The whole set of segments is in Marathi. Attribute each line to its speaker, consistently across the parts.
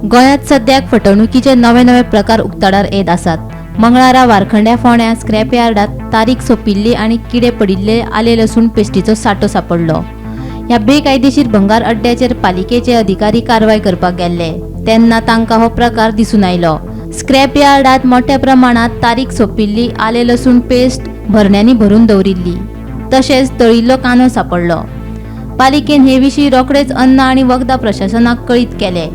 Speaker 1: गोंयांत सद्याक फटवणुकीचे नवे नवे प्रकार उक्ताडार येत आसात। मंगळारा वारखंड्या फोंड्या स्क्रॅप यार्डात तारीख सोंपिल्ली आनी किडे पडिल्ले आले लसूण पेस्टीचो सांठो सांपडलो। ह्या बेकायदेशीर भंगार अड्ड्याचेर पालिकेचे अधिकारी कारवाय करपाक गेल्ले तेन्ना तांकां हो प्रकार दिसून आयलो। स्क्रॅप यार्डात मोठ्या प्रमाणात तारीख सोंपिल्ली आले लसूण पेस्ट भरण्यांनी भरून दवरिल्ली, तशेंच तळिल्लो कांदो सांपडलो। पालिकेन हे विशीं रोखडेच अन्न आनी वखदां प्रशासनाक कळीत केले।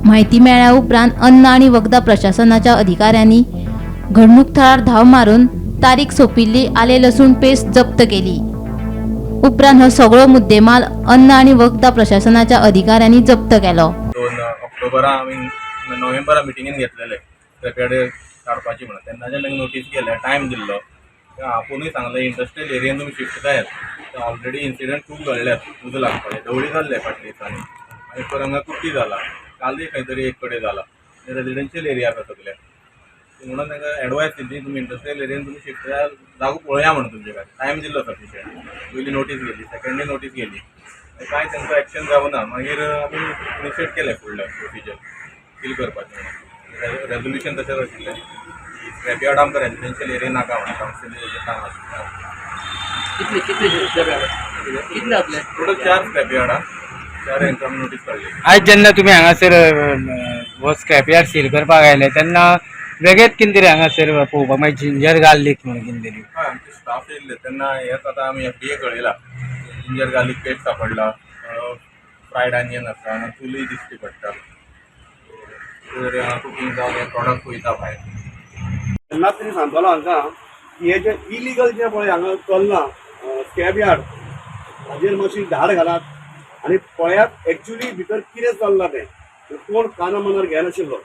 Speaker 1: माहिती मेळ्ळ्या उपरांत अन्न आनी वखदां प्रशासनाच्या अधिकाऱ्यांनी घडणूक थळार धांव मारून तारीख सोंपिल्ली आले लसूण पेस्ट जप्त केली। उपरांत हो सगळो मुद्देमाल अन्न आनी वखदां प्रशासनाच्या अधिकाऱ्यांनी जप्त केलो।
Speaker 2: 2 ऑक्टोबरा आमी नोव्हेंबरा मिटिंगेन घेतलेले स्क्रॅपयार्ड काडपाची म्हणून तेन्नाच्यान तांकां नोटीस केल्या, टायम दिल्लो। आपुणूय सांगलें इंडस्ट्रियल एरियेन तुमी शिफ्ट जायात। ऑलरेडी इन्सिडंट खूब घडल्यात उजो लागपाचे, दवडी जाल्ले फाटल्या दिसांनी आनी परंगा कुट्टी जाला, कालूय खंय तरी एक कडेन जाला, रेजिडेन्शियल एरिया आसा सगळे म्हणून तांकां एडवायस दिली तुमी इंडस्ट्रियल एरियेन तुमी शिफ्ट जाल्यार जागो पळया म्हणून तुमचे खातीर टायम दिल्लो सफिशियंट। पयली नोटीस गेली, सेकंडे नोटीस गेली, कांय तांकां एक्शन जावना। मागीर आमी इनिशिएट केलें फुडलें प्रोसिजर फील करपाचें म्हणून रेजोल्युशन तशेंच आशिल्लें। स्क्रॅपयार्ड आमकां रेजिडेन्शियल एरिया नाका म्हणून कावन्सिलीचें काम आशिल्लें। टोटल 4 स्क्रॅपयार्ड आहा, 4 हांकां आमी नोटीस काडली।
Speaker 3: आज जेन्ना तुमी हांगासर हो स्क्रॅपयार्ड सील करपाक आयले तेन्ना वेगळेच कितें तरी हांगासर पळोवपाक मागीर जिंजर गार्लीक म्हणून कितें तरी
Speaker 2: हय, आमचे स्टाफ येयल्ले तेन्ना हेच आतां आमी FDA कळयला। जिंजर गार्लीक पेस्ट सांपडला, फ्रायड ऑनियन आसा आनी चुलीय दिश्टी पडटा। तर कुकींग जावन हे प्रॉडक्ट वयता भायर।
Speaker 4: तेन्ना तरी सांगतलो हांकां की हे जे इलिगल जे पळय हांगा चल्लां स्क्रॅप यार्ड हाजेर मातशी धाड घालात आनी पळयात एक्चुली भितर कितें चल्लां तें कोण काना मनार घेनाशिल्लो।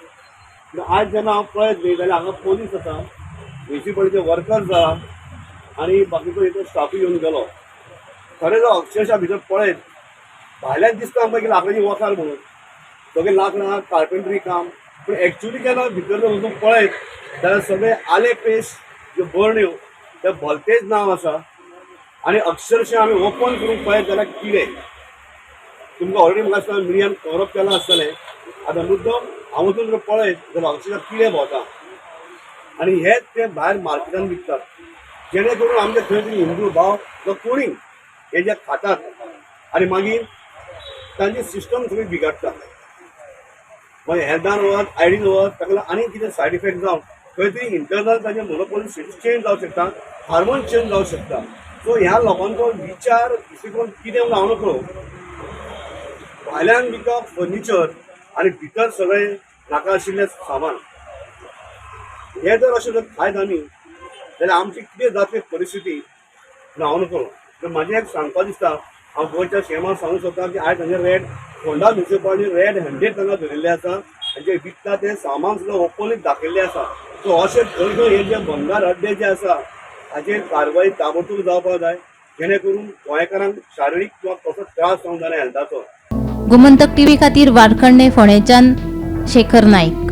Speaker 4: आज जेन्ना हांव पळयत न्ही जाल्यार हांगा पोलीस आसा, म्युनिसिपलिटीचे वर्कर्स आसा आनी बाकीचो इतर स्टाफूय येवन गेलो। खरें जो अक्षरशा भितर पळयत भायल्यान दिसता आमकां की लाकडाची वखार म्हणून सगळे लाकडां कार्पेंट्री काम, पूण एक्चुली जेन्ना भितर जर वचून पळयत जाल्यार सगळे आले पेस्ट ज्यो बरण्यो ते भलतेच नांव आसा आनी अक्षरशा आमी ओपन करून पळयत जाल्यार किडे तुमकां ऑलरेडी म्हाका दिसता मिडियान कवरअप केलां आसतलें। आतां मुद्दम हांव वचून जर पळयत जाल्यार अक्षरशा किडे भोंवता आनी हेच ते भायर मार्केटान विकतात, जेणे करून आमचे थंय तरी हिंदू भाव जो कोणी हे जे खातात आनी मागीर तांची सिस्टम सगळी बिगाडटा। मागीर हेल्थान वत आयडीन वत ताका आनी कितें सायड इफेक्ट जावन खंय तरी इंटरनल ताजें मोनोपोली चेंज जावंक शकता, हार्मोन चेंज जावंक शकता। सो ह्या लोकांचो विचार दृश्टीकोन कितें म्हणून हांव नकळो। भायल्यान विकप फर्निचर आनी भितर सगळें नाका आशिल्लें सामान, हे जर अशें जर खायत आमी जाल्यार आमची कितें जातली परिस्थिती हांव नकळो। तर म्हाजें एक सांगपाक दिसता, हांव गोंयच्या सीएमाक सांगूंक सोदतां की आयज हांगे raid Ponda municipality red handed तांकां धरिल्ले आसा आनी जे विकता तें सामान सुद्दां ओपनलीच दाखयल्लें आसा। सो अशें खंय खंय हे जे भंगार अड्डे जे आसा हाचेर कारवाय ताबडतोब जावपाक जाय, जेणे करून गोंयकारांक शारिरीक किंवा कसो त्रास जावंक जायना हेल्थाचो।
Speaker 1: गोमंतक टीव्ही खातीर वारखंडे फोंडेच्यान शेखर नाईक।